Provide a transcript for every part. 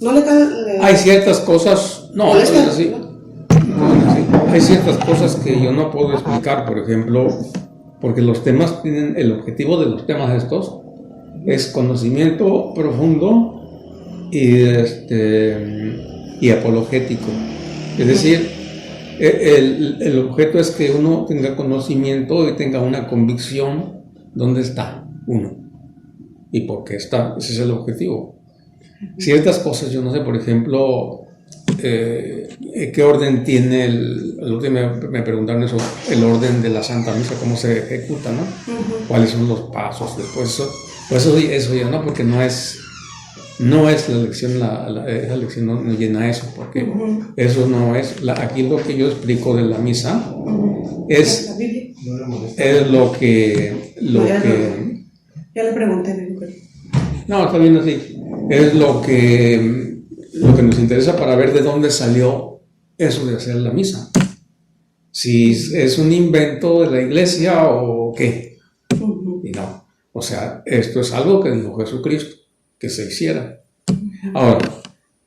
No le hay ciertas cosas, no, molesta, sí, ¿no? sí, hay ciertas cosas que yo no puedo explicar, por ejemplo, porque los temas tienen, el objetivo de los temas estos es conocimiento profundo y apologético. Es decir, el objeto es que uno tenga conocimiento y tenga una convicción dónde está uno y por qué está. Ese es el objetivo. Ciertas cosas, yo no sé, por ejemplo, ¿qué orden tiene el otro día me preguntaron eso, el orden de la Santa Misa, cómo se ejecuta, ¿no? ¿Cuáles son los pasos? Después eso ya no, porque no es la lección, esa lección no llena eso, porque eso no es, aquí lo que yo explico de la misa es lo que... Ya le pregunté. No, está bien así. Es lo que nos interesa para ver de dónde salió eso de hacer la misa. Si es un invento de la iglesia o qué. Y no. O sea, esto es algo que dijo Jesucristo, que se hiciera. Ahora,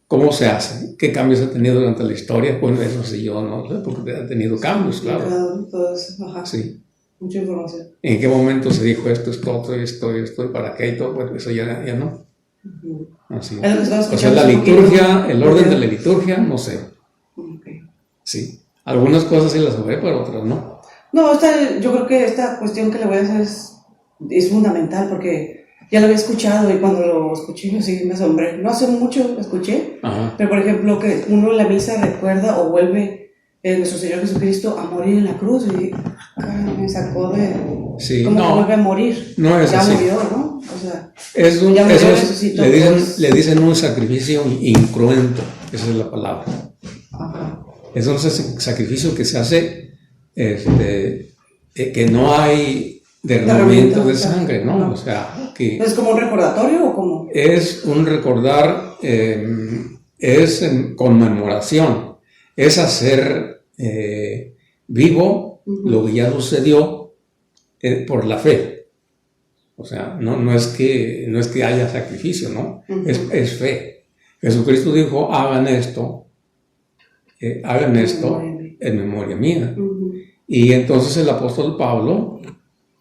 ¿cómo se hace? ¿Qué cambios ha tenido durante la historia? Bueno, eso sí, yo no sé, porque ha tenido cambios, claro. Todo eso, ajá. Sí. Mucha información. ¿En qué momento se dijo esto, esto, y para qué y todo? Pues eso ya no. Así. O sea, la liturgia, el orden de la liturgia, no sé. Sí. Algunas cosas sí las sabré, pero otras no. No, yo creo que esta cuestión que le voy a hacer es fundamental porque ya lo había escuchado y cuando lo escuché yo sí me asombré. No hace mucho lo escuché, pero por ejemplo que uno en la misa recuerda o vuelve nuestro Señor Jesucristo a morir en la cruz y me sacó de... Sí, ¿Cómo no, vuelve a morir? No es ya así. Murió, ¿no? O sea, ya murió, le dicen un sacrificio incruento, esa es la palabra. Ajá. Es un sacrificio que se hace que no hay derramamiento de sangre, ¿no? O sea, que... ¿Es como un recordatorio o cómo? Es un recordar, es en conmemoración, es hacer vivo lo que ya sucedió por la fe. O sea, no es que haya sacrificio, ¿no? Es fe. Jesucristo dijo, hagan esto en memoria mía. Y entonces el apóstol Pablo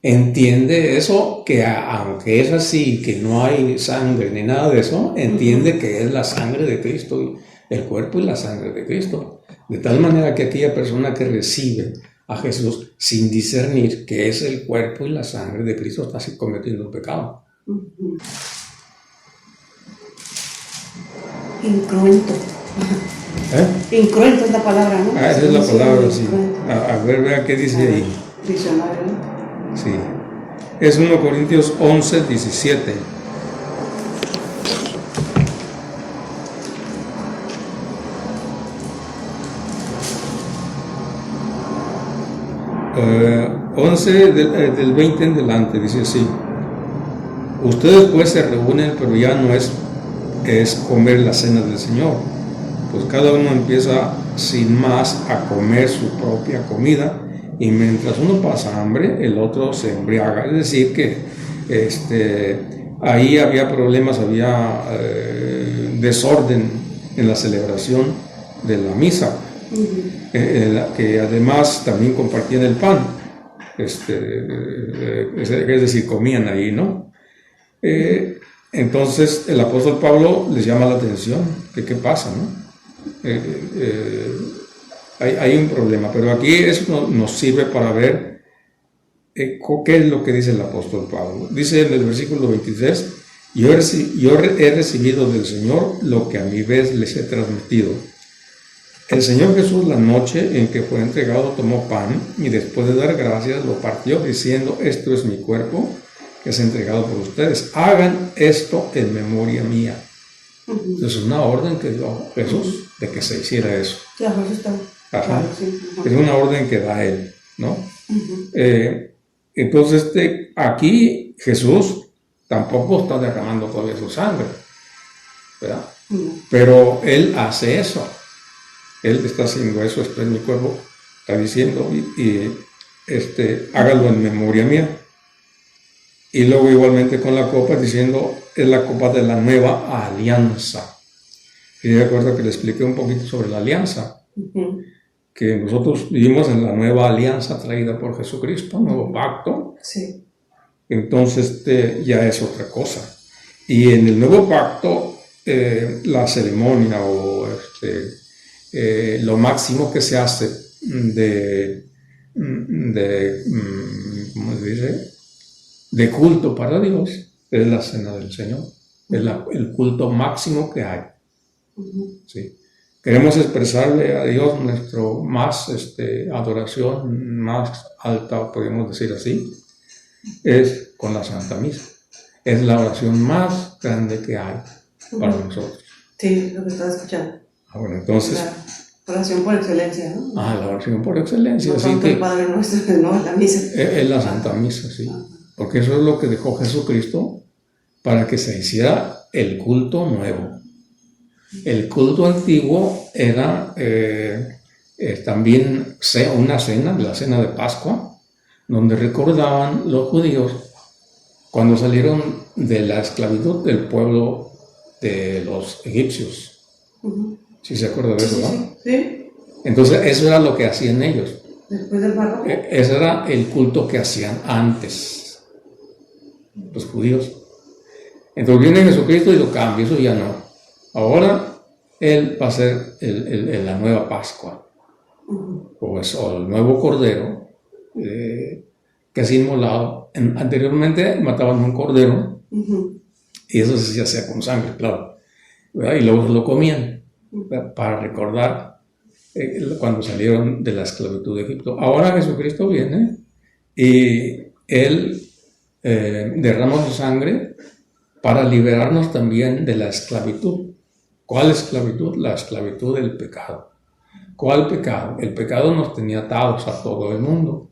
entiende eso, que aunque es así, que no hay sangre ni nada de eso, entiende que es la sangre de Cristo, el cuerpo y la sangre de Cristo. De tal manera que aquella persona que recibe a Jesús sin discernir que es el cuerpo y la sangre de Cristo está así cometiendo un pecado. Incruento. Incruento es la palabra, ¿no? Esa es la palabra, sí. A ver, vea qué dice ahí. Diccionario. Sí. Es 1 Corintios 11, 17. Del 20 en delante, dice así. Ustedes pues se reúnen, pero ya no es comer la cena del Señor. Pues cada uno empieza sin más a comer su propia comida, y mientras uno pasa hambre, el otro se embriaga. Es decir, que ahí había problemas, había desorden en la celebración de la misa, que además también compartían el pan, es decir, comían ahí, ¿no? Entonces el apóstol Pablo les llama la atención, que qué pasa, ¿no? Hay un problema, pero aquí eso nos sirve para ver qué es lo que dice el apóstol Pablo. Dice en el versículo 23, yo he recibido del Señor lo que a mi vez les he transmitido. El Señor Jesús, la noche en que fue entregado, tomó pan y después de dar gracias lo partió diciendo, esto es mi cuerpo que es entregado por ustedes. Hagan esto en memoria mía. Es una orden que dio Jesús de que se hiciera eso. Claro, eso está. Claro, sí. Es una orden que da Él, ¿no? Entonces, aquí Jesús tampoco está derramando todavía su sangre, ¿verdad? Pero Él hace eso. Él está haciendo eso, esto es mi cuerpo, está diciendo, y hágalo en memoria mía. Y luego igualmente con la copa diciendo, es la copa de la nueva alianza. Y de acuerdo que le expliqué un poquito sobre la alianza, que nosotros vivimos en la nueva alianza traída por Jesucristo, nuevo pacto. Sí. Entonces ya es otra cosa. Y en el nuevo pacto, la ceremonia o lo máximo que se hace ¿cómo se dice? De culto para Dios es la cena del Señor. Es el culto máximo que hay. ¿Sí? Queremos expresarle a Dios nuestro más adoración más alta, podemos decir así, es con la Santa Misa. Es la oración más grande que hay para nosotros. Sí, lo que estaba escuchando. Bueno, entonces... La oración por excelencia, ¿no? La oración por excelencia. No Así tanto que el Padre Nuestro, no, la misa. Es la Santa Misa, sí. Porque eso es lo que dejó Jesucristo para que se hiciera el culto nuevo. El culto antiguo era también una cena, la cena de Pascua, donde recordaban los judíos cuando salieron de la esclavitud del pueblo de los egipcios. ¿Sí se acuerda de eso, no? Sí. Entonces eso era lo que hacían ellos. Después del Mar Rojo. Ese era el culto que hacían antes los judíos. Entonces viene Jesucristo y lo cambia, eso ya no. Ahora Él va a ser la nueva Pascua, o el nuevo Cordero, que es inmolado. Anteriormente mataban un cordero, y eso se hacía con sangre, claro, ¿verdad? Y luego lo comían, para recordar cuando salieron de la esclavitud de Egipto. Ahora Jesucristo viene y Él derrama su sangre para liberarnos también de la esclavitud. ¿Cuál esclavitud? La esclavitud del pecado. ¿Cuál pecado? El pecado nos tenía atados a todo el mundo.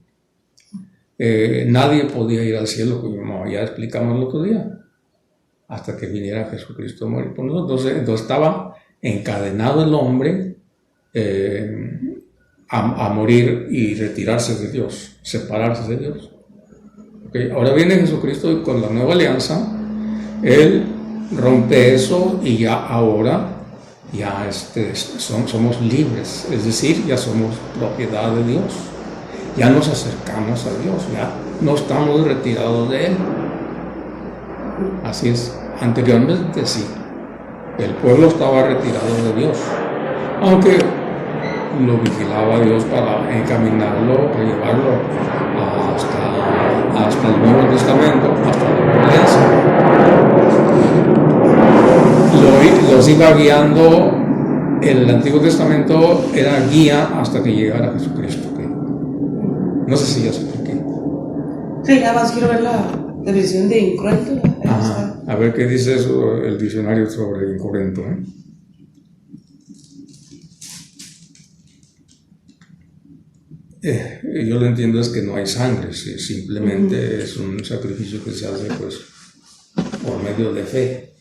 Nadie podía ir al cielo, como ya explicamos el otro día, hasta que viniera Jesucristo a morir por nosotros. Entonces estaba encadenado el hombre a morir y retirarse de Dios, separarse de Dios. Okay. Ahora viene Jesucristo y con la nueva alianza, Él rompe eso y ya ahora somos libres, es decir, ya somos propiedad de Dios, ya nos acercamos a Dios, ya no estamos retirados de Él. Así es, anteriormente sí, el pueblo estaba retirado de Dios, aunque lo vigilaba Dios para encaminarlo, para llevarlo hasta el Nuevo Testamento, hasta la iglesia. Los iba guiando. El Antiguo Testamento era guía hasta que llegara Jesucristo. ¿Okay? No sé si ya se expliqué. Sí, nada más quiero ver la definición de incruento. A ver qué dice eso el diccionario sobre incruento. Yo lo entiendo es que no hay sangre, simplemente es un sacrificio que se hace pues por medio de fe.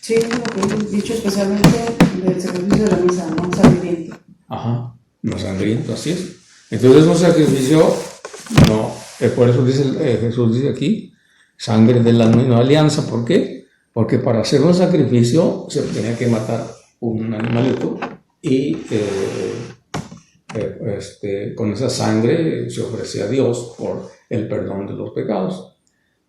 Sí, lo que he dicho especialmente del sacrificio de la misa, no sangriento. Ajá, no sangriento, así es. Entonces un sacrificio, no, por eso Jesús dice aquí, sangre de la nueva alianza. ¿Por qué? Porque para hacer un sacrificio se tenía que matar un animalito y con esa sangre se ofrecía a Dios por el perdón de los pecados.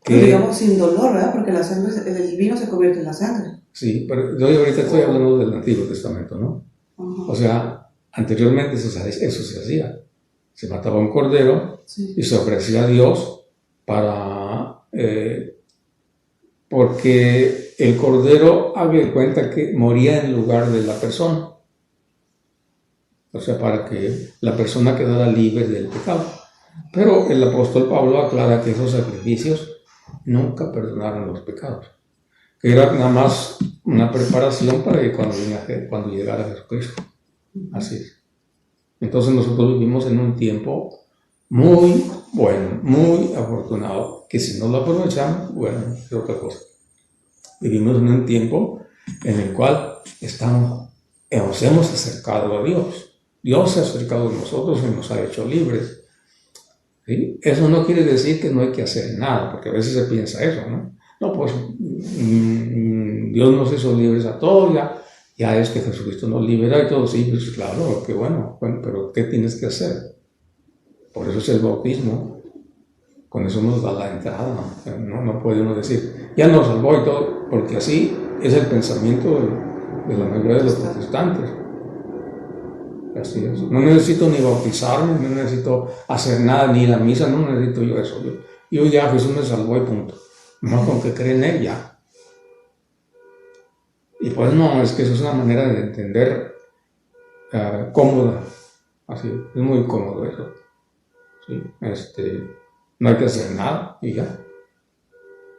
Pero digamos sin dolor, ¿verdad? Porque la sangre, el vino se convierte en la sangre. Sí, pero yo ahorita estoy hablando del Antiguo Testamento, ¿no? O sea, anteriormente eso se hacía. Se mataba un cordero y se ofrecía a Dios porque el cordero, haga de cuenta que moría en lugar de la persona. O sea, para que la persona quedara libre del pecado. Pero el apóstol Pablo aclara que esos sacrificios nunca perdonaron los pecados. Que era nada más una preparación para que cuando llegara Jesucristo. Así es. Entonces nosotros vivimos en un tiempo muy bueno, muy afortunado, que si no lo aprovechamos, bueno, es otra cosa. Vivimos en un tiempo en el cual nos hemos acercado a Dios. Dios se ha acercado a nosotros y nos ha hecho libres. ¿sí? Eso no quiere decir que no hay que hacer nada, porque a veces se piensa eso, ¿no? No, pues Dios nos hizo libres a todos, ya es que Jesucristo nos libera y todo, sí, pues claro, qué bueno, pero ¿qué tienes que hacer? Por eso es el bautismo, con eso nos da la entrada, no puede uno decir, ya nos salvó y todo, porque así es el pensamiento de la mayoría de los protestantes. Así es. No necesito ni bautizarme, no necesito hacer nada, ni la misa, no necesito yo eso. Yo ya Jesús me salvó y punto. No con que creen en él ya. Y pues no, es que eso es una manera de entender cómoda. Así, es muy cómodo eso. ¿Sí? No hay que hacer nada y ya.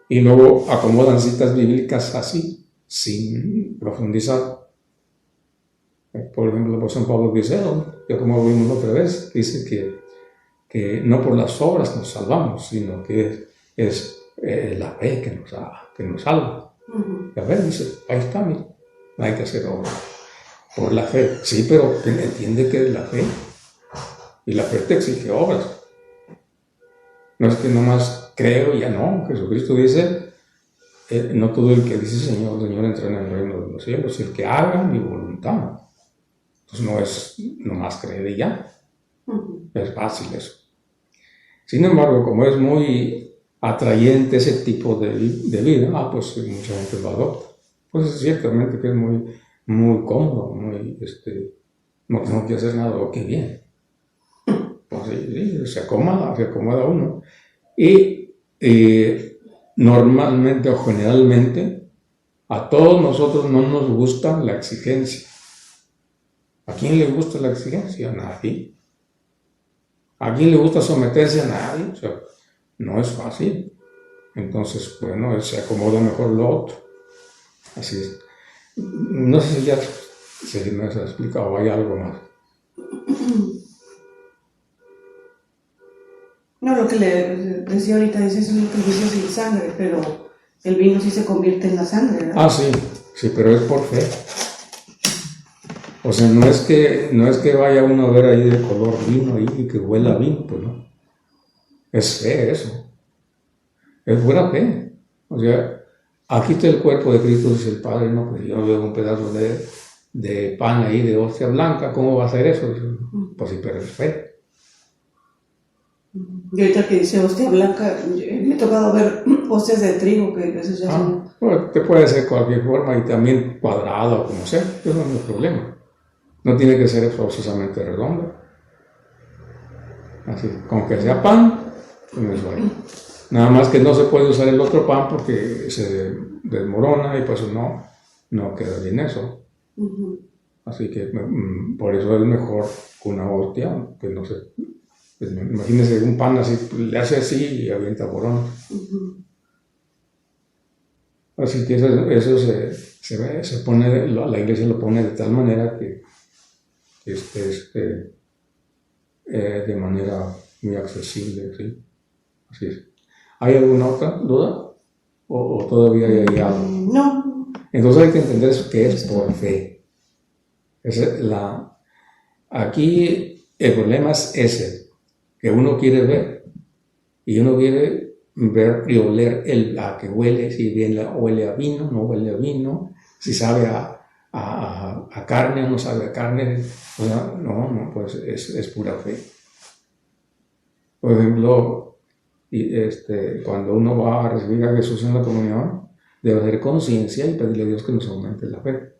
Y luego acomodan citas bíblicas así, sin profundizar. Por ejemplo, San Pablo dice, ya como vimos la otra vez, dice que no por las obras nos salvamos, sino que es la fe que nos salva. Uh-huh. Y a ver, dice, ahí está, mira, no hay que hacer obras. Por la fe, sí, pero entiende que es la fe. Y la fe te exige obras. No es que nomás creo y ya no. Jesucristo dice, no todo el que dice Señor, Señor entra en el reino de los cielos, el que haga mi voluntad. Pues no es nomás creer y ya. Uh-huh. Es fácil eso. Sin embargo, como es muy atrayente ese tipo de vida, pues mucha gente lo adopta. Pues ciertamente que es muy, muy cómodo, muy, no tengo que hacer nada, qué bien. Pues sí, se acomoda uno. Y normalmente o generalmente a todos nosotros no nos gusta la exigencia. ¿A quién le gusta la exigencia? A nadie. ¿A quién le gusta someterse? A nadie. O sea, no es fácil. Entonces, bueno, se acomoda mejor lo otro. Así es. No sé si ya se me ha explicado, hay algo más. No, lo que le decía ahorita es eso, es lo que dice sin sangre, pero el vino sí se convierte en la sangre, ¿verdad? Sí, pero es por fe. O sea, no es que vaya uno a ver ahí de color vino ahí y que huela a vino, pues no. Es fe eso. Es buena fe. O sea, aquí está el cuerpo de Cristo, dice el Padre, no, pues yo veo un pedazo de pan ahí de hostia blanca, ¿cómo va a ser eso? Pues sí, pero es fe. Y ahorita que dice hostia blanca, me ha tocado ver hostias de trigo que a veces ya son... Bueno, te puede ser cualquier forma y también cuadrada o como sea, eso no es el problema. No tiene que ser forzosamente redonda. Así, con que sea pan, pues eso ahí. Nada más que no se puede usar el otro pan porque se desmorona y pues no queda bien eso. Uh-huh. Así que por eso es mejor una hostia, que no sé. Pues, imagínense un pan así, le hace así y avienta boronas. Uh-huh. Así que eso se pone, la iglesia lo pone de tal manera que de manera muy accesible, ¿sí? Así es. ¿Hay alguna otra duda? ¿O todavía hay algo? No. Entonces hay que entender eso, que es por fe. Aquí el problema es ese, que uno quiere ver, y uno quiere ver y oler a que huele, si bien huele a vino, no huele a vino, si sabe a carne o no sabe a carne, o sea, no, pues es pura fe. Por ejemplo, cuando uno va a recibir a Jesús en la comunión, debe hacer conciencia y pedirle a Dios que nos aumente la fe.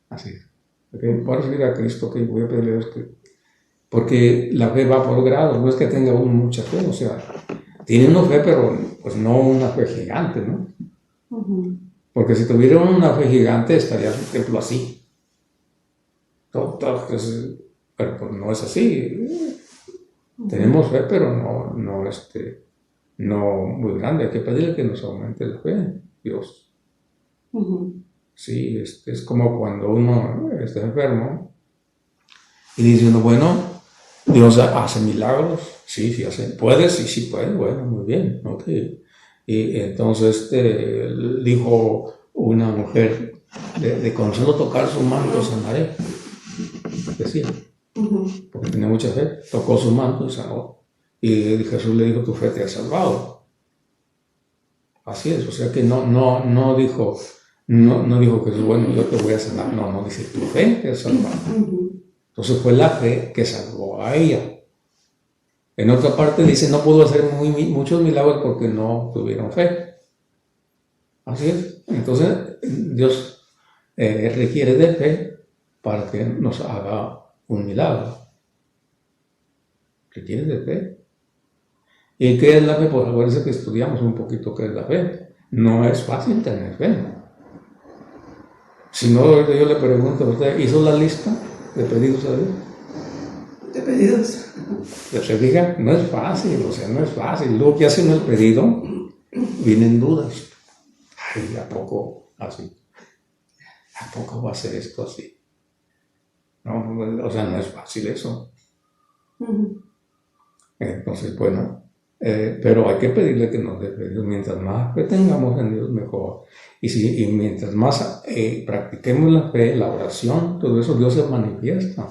Así es. Voy a recibir a Cristo, que voy a pedirle a Dios que... Porque la fe va por grados, no es que tenga uno mucha fe, o sea, tiene uno fe, pero pues no una fe gigante, ¿no? Uh-huh. Porque si tuviera una fe gigante, estaría su templo así. Pero pues no es así. Uh-huh. Tenemos fe, pero no muy grande. Hay que pedirle que nos aumente la fe, Dios. Uh-huh. Sí, es como cuando uno está enfermo y dice uno, bueno, Dios hace milagros, sí hace, ¿puedes? Sí puede, bueno, muy bien, ok. Y entonces dijo una mujer, de con solo tocar su manto sanaré, decía, porque tenía mucha fe, tocó su manto y sanó. Y Jesús le dijo, tu fe te ha salvado. Así es, o sea que no dijo Jesús, bueno, yo te voy a sanar. No, dice, tu fe te ha salvado. Entonces fue la fe que salvó a ella. En otra parte dice, no pudo hacer muchos milagros porque no tuvieron fe. Así es. Entonces Dios requiere de fe para que nos haga un milagro. Requiere de fe. ¿Y qué es la fe? Pues acuérdense que estudiamos un poquito qué es la fe. No es fácil tener fe. Si no, yo le pregunto a usted, ¿hizo la lista de pedidos a Dios? De pedidos. Se fija, no es fácil, o sea, no es fácil. Luego que hace uno el pedido, vienen dudas. Ay, ¿a poco así? ¿A poco va a ser esto así? No, o sea, no es fácil eso. Entonces, bueno, pero hay que pedirle que nos dé fe. Mientras más fe tengamos en Dios, mejor. Y mientras más practiquemos la fe, la oración, todo eso, Dios se manifiesta.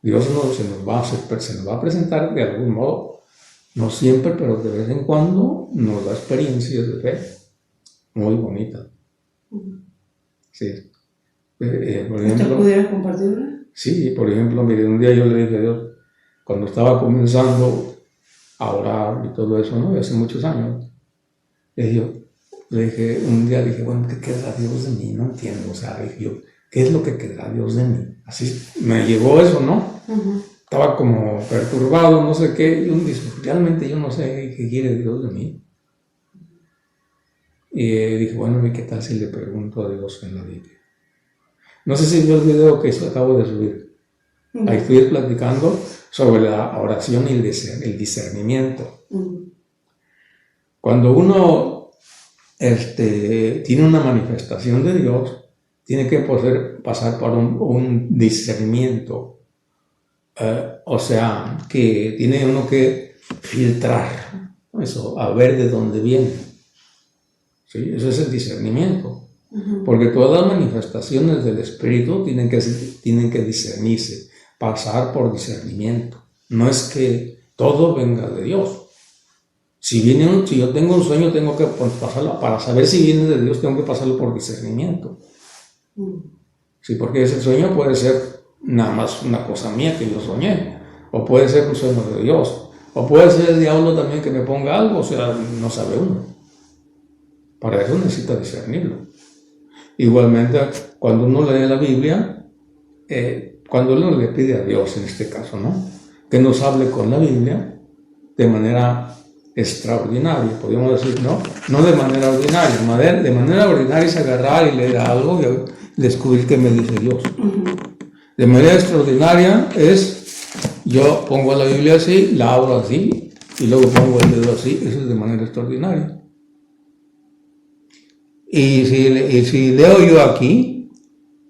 Dios se nos va a presentar de algún modo, no siempre, pero de vez en cuando nos da experiencias de fe muy bonitas. Sí. Por ejemplo, ¿Usted pudiera compartirla? Sí, por ejemplo, mire, un día yo le dije a Dios, cuando estaba comenzando a orar y todo eso, ¿no? Hace muchos años, un día dije, bueno, ¿qué querrá Dios de mí? No entiendo, o sea, dije yo, ¿qué es lo que querrá Dios de mí? Así me llegó eso, ¿no? Estaba como perturbado, no sé qué, y uno dice, realmente yo no sé qué quiere Dios de mí. Y dije, bueno, ¿y qué tal si le pregunto a Dios en la Biblia? No sé si vio el video que acabo de subir. Ahí estoy platicando sobre la oración y el discernimiento. Cuando uno tiene una manifestación de Dios, tiene que poder pasar por un discernimiento. O sea, que tiene uno que filtrar eso, a ver de dónde viene. ¿Sí? Eso es el discernimiento. Porque todas las manifestaciones del Espíritu tienen que discernirse, pasar por discernimiento. No es que todo venga de Dios. Si yo tengo un sueño, tengo que pasarlo, para saber si viene de Dios, tengo que pasarlo por discernimiento. Sí, porque ese sueño puede ser nada más una cosa mía que yo soñé, o puede ser un sueño de Dios, o puede ser el diablo también que me ponga algo, o sea, no sabe uno. Para eso necesita discernirlo. Igualmente, cuando uno lee la Biblia, cuando uno le pide a Dios, en este caso, ¿no? Que nos hable con la Biblia de manera extraordinaria, podríamos decir, ¿no? No de manera ordinaria, de manera ordinaria es agarrar y leer algo y descubrir qué me dice Dios. De manera extraordinaria es, yo pongo la Biblia así, la abro así, y luego pongo el dedo así, eso es de manera extraordinaria. Y si leo yo aquí,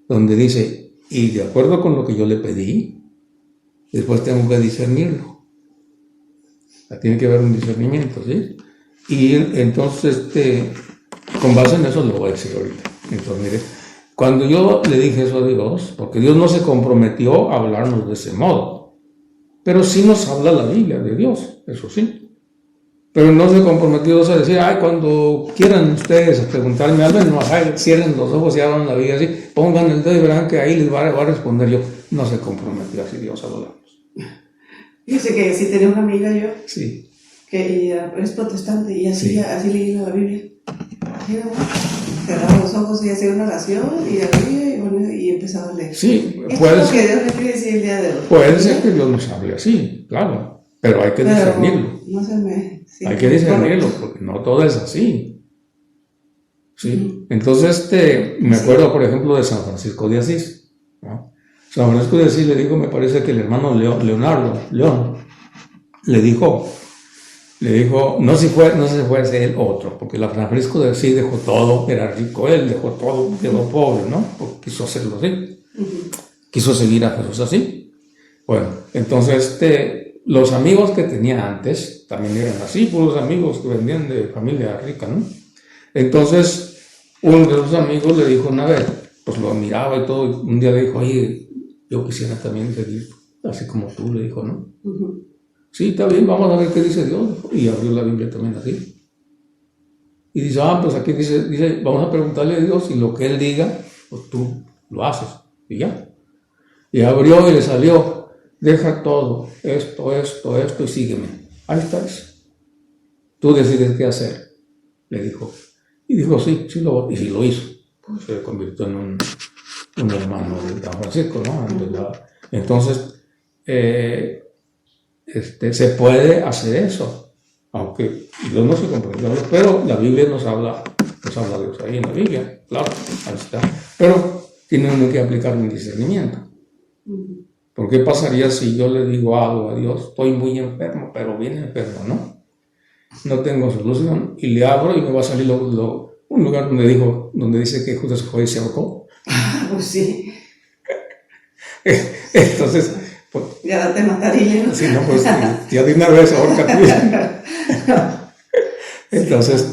donde dice, y de acuerdo con lo que yo le pedí, después tengo que discernirlo. Tiene que haber un discernimiento, ¿sí? Y entonces, con base en eso lo voy a decir ahorita. Entonces, mire, cuando yo le dije eso a Dios, porque Dios no se comprometió a hablarnos de ese modo, pero sí nos habla la Biblia de Dios, eso sí. Pero no se comprometió a decir, cuando quieran ustedes preguntarme algo, no, cierren los ojos y abran la Biblia así, pongan el dedo y verán que ahí les va a responder yo. No se comprometió así Dios a hablarnos. Fíjese que sí tenía una amiga yo, sí, que ella es protestante y así leía la Biblia. Cerraba los ojos y hacía una oración y empezaba a leer. Sí, puede ser. Que Dios le quiere decir el día de hoy. Puede ser que Dios nos hable así, claro, pero hay que discernirlo. No se me... Sí, hay que discernirlo, porque no todo es así. ¿Sí? Entonces, me acuerdo, por ejemplo, de San Francisco de Asís, ¿no? San Francisco de Asís le dijo, me parece que el hermano León, le dijo, no sé si fue él otro, porque San Francisco de Asís dejó todo, era rico, él dejó todo, quedó pobre, ¿no? Porque quiso hacerlo así, quiso seguir a Jesús así. Bueno, entonces, los amigos que tenía antes también eran así, puros amigos que venían de familia rica, ¿no? Entonces, uno de los amigos le dijo una vez, pues lo miraba y todo, y un día le dijo, oye, yo quisiera también seguir así como tú, le dijo, ¿no? Sí, está bien, vamos a ver qué dice Dios. Y abrió la Biblia también así. Y dice, pues aquí dice, vamos a preguntarle a Dios y lo que Él diga, pues tú lo haces. Y ya. Y abrió y le salió, deja todo, esto y sígueme. Ahí está eso. Tú decides qué hacer, le dijo. Y dijo, sí, y sí lo hizo. Pues se convirtió en un hermano de San Francisco, ¿no? Entonces, se puede hacer eso, aunque Dios no se comprendió, pero la Biblia nos habla Dios ahí en la Biblia, claro, ahí está. Pero tiene uno que aplicar un discernimiento. ¿Por qué pasaría si yo le digo algo a Dios? Estoy muy enfermo, pero bien enfermo, ¿no? No tengo solución, y le abro y me va a salir un lugar donde dice que Judas se ahorcó. Pues sí. Entonces, pues, ya te mataría, ¿no? Sí, no, pues ya de una vez ahorca. Entonces,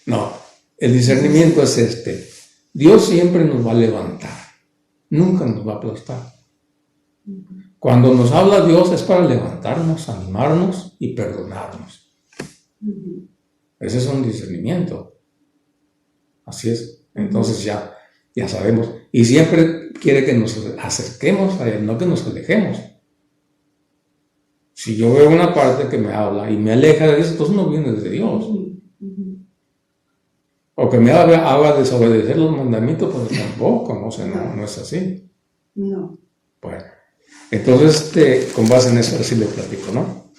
no, el discernimiento es Dios siempre nos va a levantar, nunca nos va a aplastar. Cuando nos habla Dios es para levantarnos, animarnos y perdonarnos. Ese es un discernimiento. Así es. Entonces ya sabemos. Y siempre quiere que nos acerquemos a Él, no que nos alejemos. Si yo veo una parte que me habla y me aleja de eso, entonces no viene de Dios. O que me haga desobedecer los mandamientos, pues tampoco, no es así. No. Bueno, entonces con base en eso así le platico, ¿no?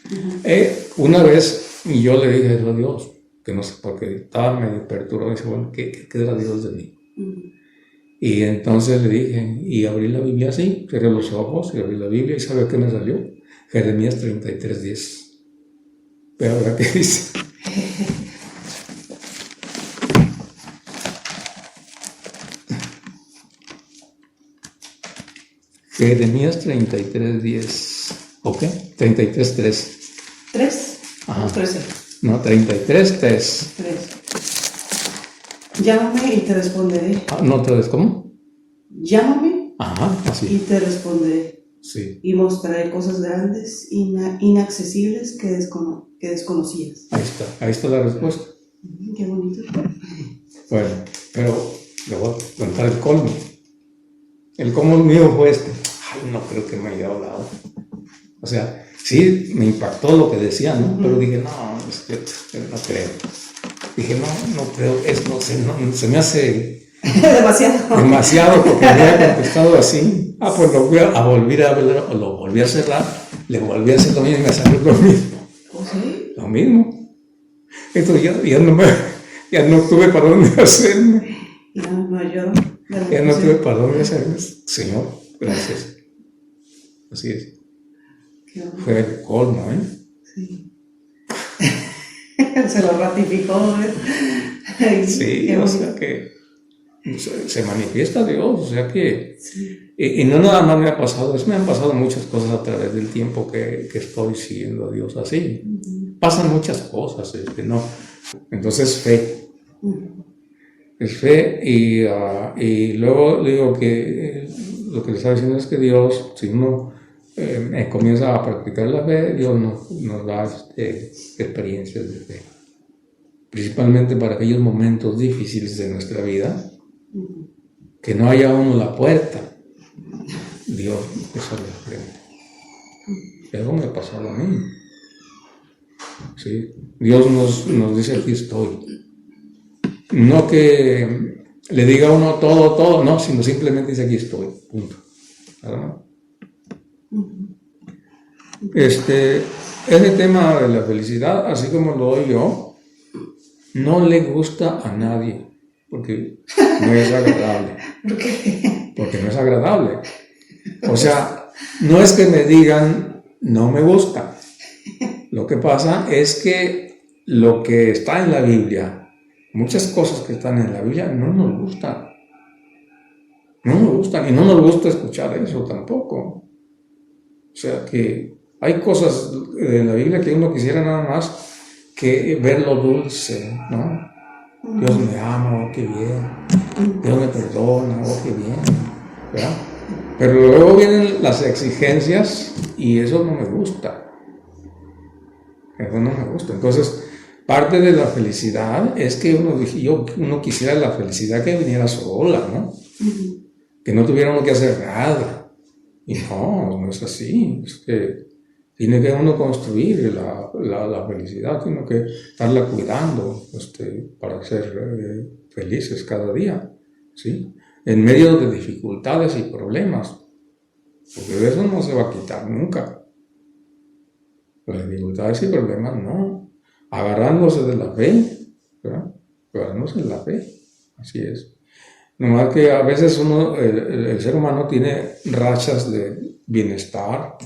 Una vez yo le dije eso a Dios, que no sé por qué, estaba medio perturbado, y dice, bueno, ¿qué era Dios de mí? Y entonces le dije, y abrí la Biblia así, cerré los ojos y abrí la Biblia, y ¿sabe qué me salió? Jeremías 33:10. Pero ahora qué dice. Jeremías 33:10. ¿Ok? 33:3. ¿3? Ajá. 13. No, 33:3. 3. Llámame y te responderé. ¿No te ves cómo? Llámame. Ajá, así. Y te responderé. Sí. Y mostraré cosas grandes, inaccesibles que desconocías. Ahí está la respuesta. Qué bonito. Bueno, pero le voy a contar el colmo. El colmo mío fue no creo que me haya hablado. O sea, sí me impactó lo que decía, ¿no? Pero dije, no, no creo. Dije, no creo, se me hace demasiado porque me había contestado así. Pues lo volví a ver, o lo volví a cerrar, le volví a hacer lo mismo y me salió lo mismo. ¿Sí? Lo mismo. Entonces ya no tuve para dónde hacerme. Ya no tuve para dónde hacerme. Señor, gracias. Así es. Fue el colmo, ¿eh? Sí. Se lo ratificó, ¿eh? Sí, o sea que se manifiesta Dios, o sea que... Sí. Y no nada más me ha pasado, me han pasado muchas cosas a través del tiempo que estoy siguiendo a Dios así. Pasan muchas cosas, ¿no? Entonces fe. Es fe y luego digo que lo que le estaba diciendo es que Dios, si uno comienza a practicar la fe, Dios nos da experiencias de fe. Principalmente para aquellos momentos difíciles de nuestra vida, que no haya uno la puerta. Dios eso le frente. Eso me pasó a mí. ¿Sí? Dios nos dice, aquí estoy. No que le diga a uno todo, no, sino simplemente dice, aquí estoy, punto. ¿Verdad? Ese tema de la felicidad, así como lo doy yo, no le gusta a nadie, porque no es agradable. ¿Por qué? Porque no es agradable. O sea, no es que me digan, no me gusta. Lo que pasa es que lo que está en la Biblia, muchas cosas que están en la Biblia no nos gustan. No nos gustan y no nos gusta escuchar eso tampoco. O sea que hay cosas en la Biblia que uno quisiera nada más que ver lo dulce, ¿no? Dios me ama, oh, qué bien. Dios me perdona, oh, qué bien. ¿Verdad? Pero luego vienen las exigencias y eso no me gusta. Eso no me gusta. Entonces, parte de la felicidad es que uno quisiera la felicidad que viniera sola, ¿no? Que no tuviera uno que hacer nada. Y no es así. Es que tiene que uno construir la felicidad, tiene que estarla cuidando para ser felices cada día, ¿sí? En medio de dificultades y problemas, porque de eso no se va a quitar nunca. Las dificultades y problemas no. Agarrándose de la fe, ¿verdad? Agarrándose de la fe, así es. Nomás que a veces el ser humano tiene rachas de bienestar,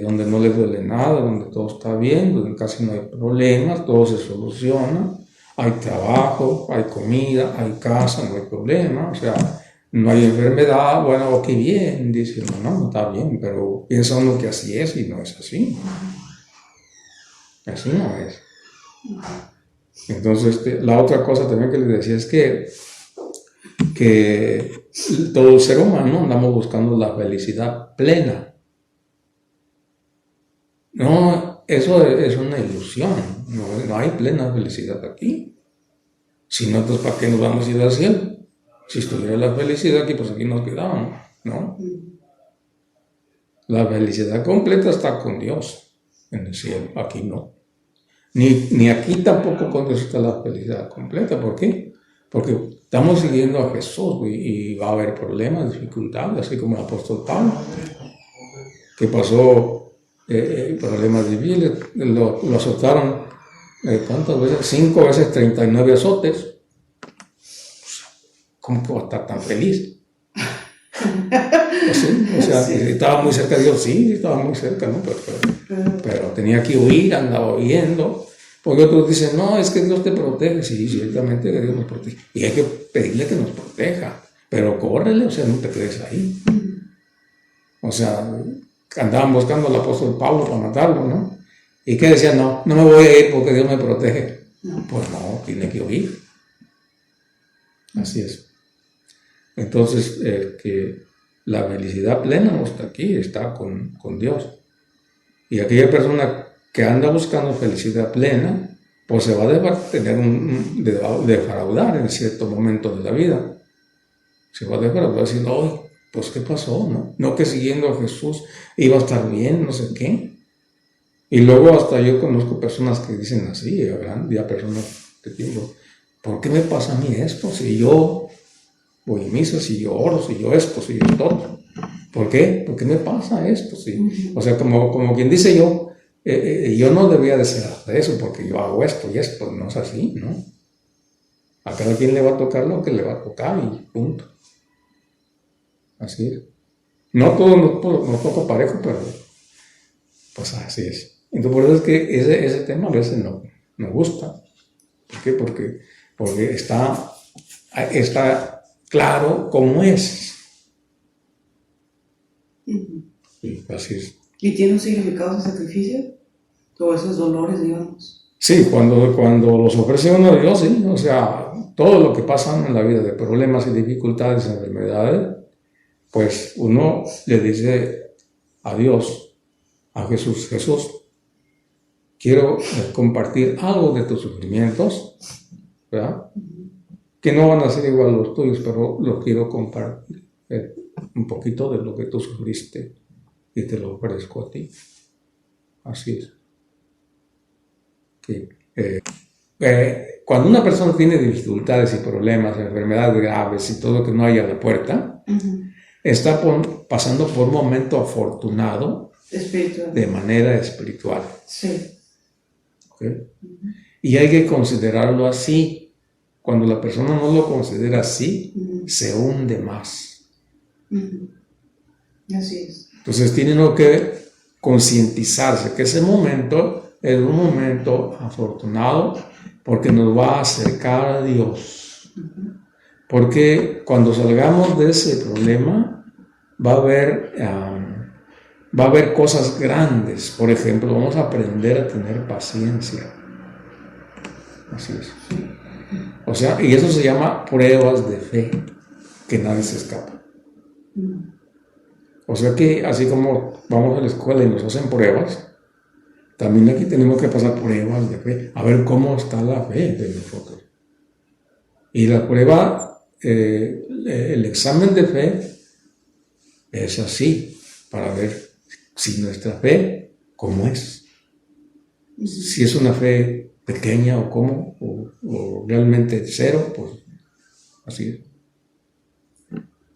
donde no le duele nada, donde todo está bien, donde casi no hay problemas, todo se soluciona, hay trabajo, hay comida, hay casa, no hay problema, o sea, no hay enfermedad, bueno, qué bien, dice uno, no está bien, pero piensa uno que así es y no es así. Así no es. Entonces, la otra cosa también que les decía es que todo el ser humano andamos buscando la felicidad plena. No, eso es una ilusión. No hay plena felicidad aquí. Si no, entonces ¿para qué nos vamos a ir al cielo? Si estuviera la felicidad aquí, pues aquí nos quedábamos, ¿no? La felicidad completa está con Dios en el cielo, aquí no. Ni aquí tampoco con Dios está la felicidad completa. ¿Por qué? Porque estamos siguiendo a Jesús y va a haber problemas, dificultades, así como el apóstol Pablo, que pasó problemas difíciles, lo azotaron, ¿cuántas veces? 5 veces 39 azotes. ¿Cómo que va a estar tan feliz? O sea, sí. Estaba muy cerca de Dios, sí, estaba muy cerca, ¿no? Pero tenía que huir, andaba huyendo, porque otros dicen, no, es que Dios te protege, sí, ciertamente que Dios nos protege, y hay que pedirle que nos proteja, pero córrele, o sea, no te quedes ahí. O sea, andaban buscando al apóstol Pablo para matarlo, ¿no? Y que decían, no me voy a ir porque Dios me protege. Pues no, tiene que huir. Así es. Entonces, que la felicidad plena no está aquí, está con Dios. Y aquella persona que anda buscando felicidad plena, pues se va a defraudar en cierto momento de la vida. Se va a defraudar diciendo, ¡ay, pues qué pasó! No que siguiendo a Jesús iba a estar bien, no sé qué. Y luego hasta yo conozco personas que dicen así, ya personas que digo, ¿por qué me pasa a mí esto? Si yo voy a misa, si yo oro, si yo esto, si yo todo. ¿Por qué? ¿Por qué me pasa esto? ¿Sí? O sea, como quien dice yo no debía de ser eso porque yo hago esto y esto. No es así, ¿no? A cada quien le va a tocar lo que le va a tocar y punto. Así es. No todo nos toca parejo, pero pues así es. Entonces por eso es que ese tema a veces no me gusta. ¿Por qué? Porque está claro cómo es. Sí, así es. ¿Y tiene un significado ese sacrificio? Todos esos dolores, digamos. Sí, cuando los ofrece uno a Dios, sí. O sea, todo lo que pasa en la vida de problemas y dificultades, enfermedades, pues uno le dice a Dios, a Jesús, quiero compartir algo de tus sufrimientos, ¿verdad? Que no van a ser igual a los tuyos, pero los quiero compartir, un poquito de lo que tú sufriste y te lo ofrezco a ti. Así es. Cuando una persona tiene dificultades y problemas, enfermedades graves y todo que no hay a la puerta, está pasando por un momento afortunado de manera espiritual. Sí. ¿Okay? Y hay que considerarlo así. Cuando la persona no lo considera así, se hunde más. Así es. Entonces tiene uno que concientizarse que ese momento es un momento afortunado porque nos va a acercar a Dios. Porque cuando salgamos de ese problema va a haber cosas grandes. Por ejemplo, vamos a aprender a tener paciencia. Así es. O sea, y eso se llama pruebas de fe, que nadie se escapa. O sea que así como vamos a la escuela y nos hacen pruebas, También aquí tenemos que pasar pruebas de fe, a ver cómo está la fe de nosotros. Y la prueba, el examen de fe es así, para ver si nuestra fe, ¿cómo es? Si es una fe pequeña o cómo, o realmente cero, pues así es.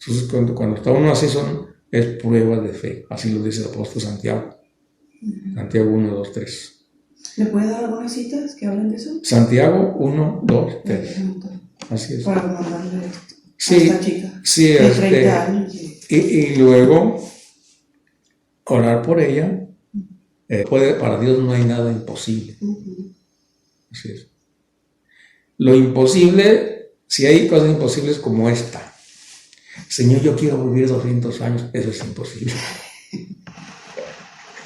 Entonces, cuando está uno así, es prueba de fe, así lo dice el apóstol Santiago. Santiago 1, 2, 3. ¿Me puede dar algunas citas que hablen de eso? Santiago 1, 2, 3. Así es. Para mandarle a Sí, esta chica sí, de 30 años. Y luego orar por ella. Para Dios no hay nada imposible. Así es. Lo imposible, si hay cosas imposibles como esta. Señor, yo quiero vivir 200 años, eso es imposible.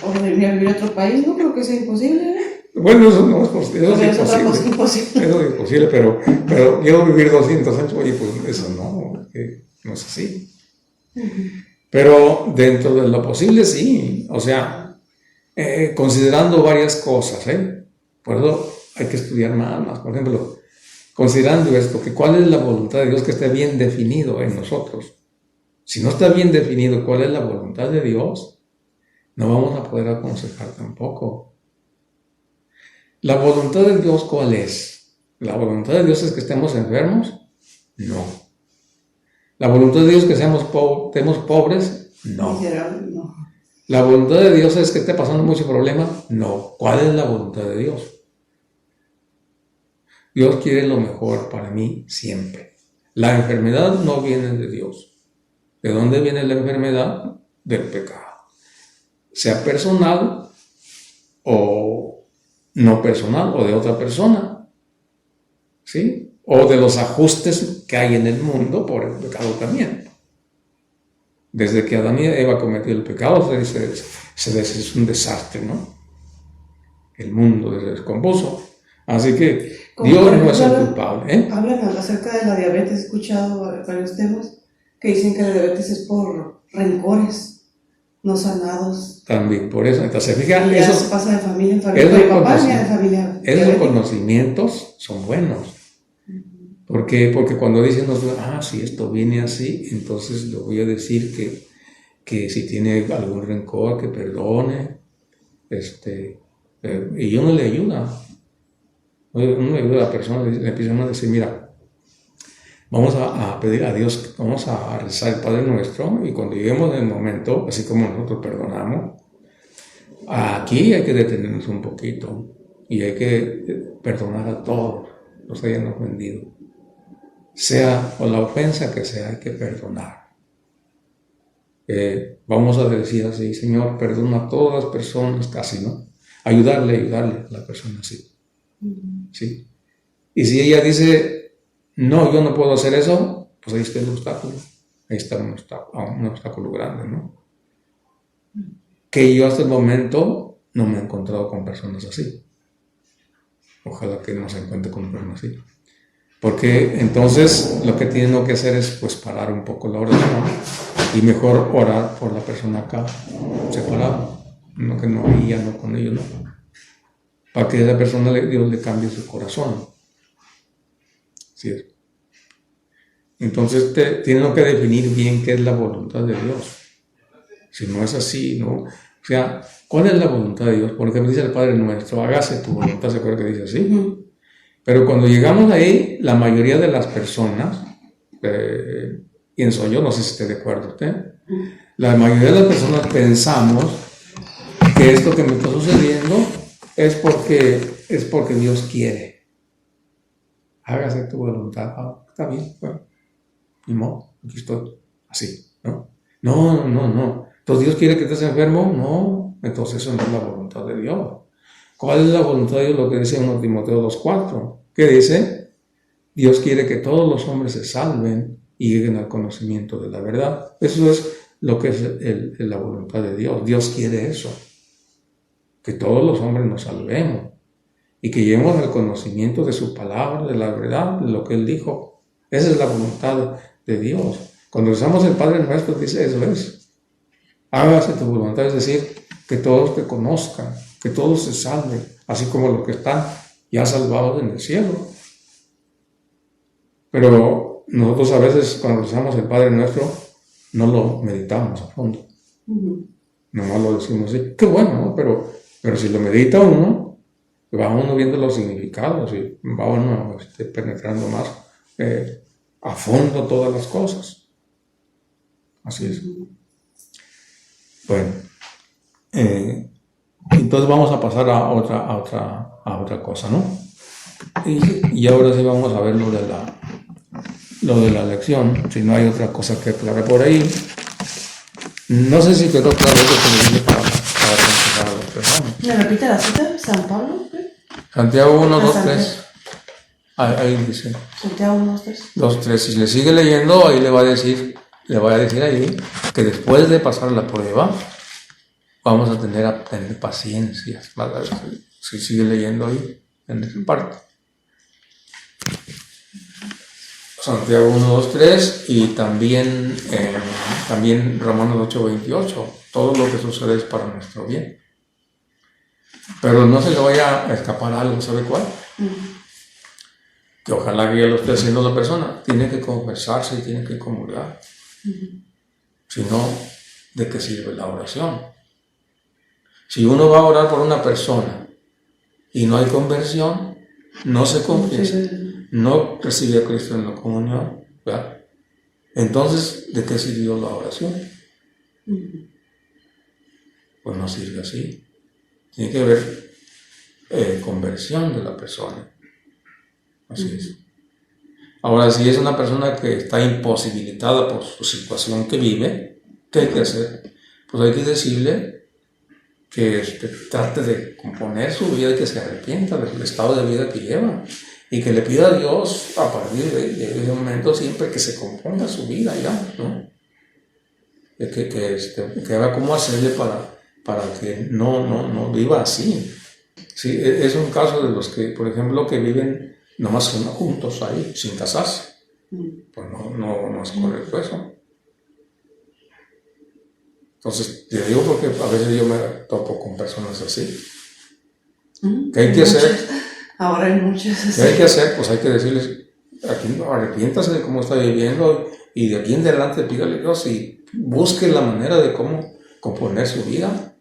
O venir a vivir a otro país, no creo que sea imposible. Bueno, eso no es posible. Eso es imposible. Eso es imposible, pero quiero vivir 200 años, oye, pues eso no es así. Pero dentro de lo posible, sí. O sea, considerando varias cosas, por eso hay que estudiar más. Por ejemplo, considerando esto, que cuál es la voluntad de Dios, que esté bien definido en nosotros. Si no está bien definido cuál es la voluntad de Dios, no vamos a poder aconsejar tampoco. ¿La voluntad de Dios cuál es? ¿La voluntad de Dios es que estemos enfermos? No. ¿La voluntad de Dios es que estemos pobres? No. No. ¿La voluntad de Dios es que esté pasando mucho problema? No. ¿Cuál es la voluntad de Dios? Dios quiere lo mejor para mí siempre. La enfermedad no viene de Dios. ¿De dónde viene la enfermedad? Del pecado. Sea personal o no personal o de otra persona. ¿Sí? O de los ajustes que hay en el mundo por el pecado también. Desde que Adán y Eva cometieron el pecado, es un desastre, ¿no? El mundo se descompuso. Así que Dios no es el culpable. Hablan acerca de la diabetes, he escuchado varios temas que dicen que la diabetes es por rencores no sanados. También por eso. Entonces, fíjate, eso se pasa de familia en familia. De papá ni de familia. Esos conocimientos son buenos. Porque cuando dicen, si esto viene así, entonces le voy a decir que si tiene algún rencor, que perdone. Y uno le ayuda. Uno le ayuda a la persona, le empiezan a decir, mira, vamos a pedir a Dios, vamos a rezar el Padre Nuestro, y cuando lleguemos en el momento, así como nosotros perdonamos, aquí hay que detenernos un poquito y hay que perdonar a todos los que hayan ofendido. Sea por la ofensa que sea, hay que perdonar. Vamos a decir así, Señor, perdona a todas las personas, casi, ¿no? Ayudarle a la persona así. ¿Sí? Y si ella dice, no, yo no puedo hacer eso, pues ahí está el obstáculo. Ahí está un obstáculo grande, ¿no? Que yo hasta el momento no me he encontrado con personas así. Ojalá que no se encuentre con personas así. Porque entonces lo que tiene que hacer es pues parar un poco la oración y mejor orar por la persona acá, separada, no que no ahí, ya no con ellos, no. Para que esa persona Dios le cambie su corazón. ¿Sí? Entonces tienen que definir bien qué es la voluntad de Dios. Si no es así, ¿no? O sea, ¿cuál es la voluntad de Dios? Por ejemplo, dice el Padre Nuestro, hágase tu voluntad, ¿se acuerda que dice así? Pero cuando llegamos ahí, la mayoría de las personas, pienso yo, no sé si esté de acuerdo usted, la mayoría de las personas pensamos que esto que me está sucediendo es porque Dios quiere. Hágase tu voluntad. Está bien, bueno, ni modo, aquí estoy, así, ¿no? No. Entonces, ¿Dios quiere que estés enfermo? No, entonces eso no es la voluntad de Dios. ¿Cuál es la voluntad de Dios? Lo que dice 1 Timoteo 2:4. ¿Qué dice? Dios quiere que todos los hombres se salven y lleguen al conocimiento de la verdad. Eso es lo que es la voluntad de Dios. Dios quiere eso. Que todos los hombres nos salvemos y que lleguemos al conocimiento de su palabra, de la verdad, de lo que Él dijo. Esa es la voluntad de Dios. Cuando rezamos el Padre Nuestro, dice eso es. Hágase tu voluntad, es decir, que todos te conozcan. que todos se salven, así como los que están ya salvados en el cielo. Pero nosotros a veces cuando rezamos el Padre Nuestro no lo meditamos a fondo. Nomás lo decimos así, qué bueno, ¿no? Pero si lo medita uno, va uno viendo los significados y va uno penetrando más a fondo todas las cosas. Así es. Bueno, entonces vamos a pasar a otra cosa, ¿no? Y ahora sí vamos a ver lo de la lección, si no hay otra cosa que aclarar por ahí. No sé si quedó claro eso que me dije para contestar a las personas. ¿Me repite la cita? ¿San Pablo? Santiago 1, 2, 3. Ahí dice. Santiago 1, 2, 3. 2, 3. Si le sigue leyendo, ahí le va a decir ahí que después de pasar la prueba, vamos a tener paciencia. Si sigue leyendo ahí, en esa parte. Santiago 1, 2, 3 y también Romanos 8, 28. Todo lo que sucede es para nuestro bien. Pero no se le vaya a escapar algo, ¿sabe cuál? Que ojalá que ya lo esté haciendo la persona. Tiene que confesarse y tiene que comulgar. Si no, ¿de qué sirve la oración? Si uno va a orar por una persona y no hay conversión, no se confiesa, no recibe a Cristo en la comunión, ¿verdad? Entonces, ¿de qué sirvió la oración? Pues no sirve así. Tiene que haber conversión de la persona. Así es. Ahora, si es una persona que está imposibilitada por su situación que vive, ¿qué hay que hacer? Pues hay que decirle que trate de componer su vida y que se arrepienta del estado de vida que lleva. Y que le pida a Dios a partir de ese momento siempre que se componga su vida ya, ¿no? Que haga cómo hacerle para que no viva así. Sí, es un caso de los que, por ejemplo, que viven nomás juntos ahí, sin casarse. Pues no es correcto eso. Entonces, te digo porque a veces yo me topo con personas así. ¿Qué hay que hacer? Ahora hay muchas. ¿Qué hay que hacer? Pues hay que decirles, aquí arrepiéntase de cómo está viviendo y de aquí en adelante pídale a Dios y busque la manera de cómo componer su vida.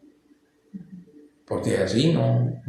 Porque así no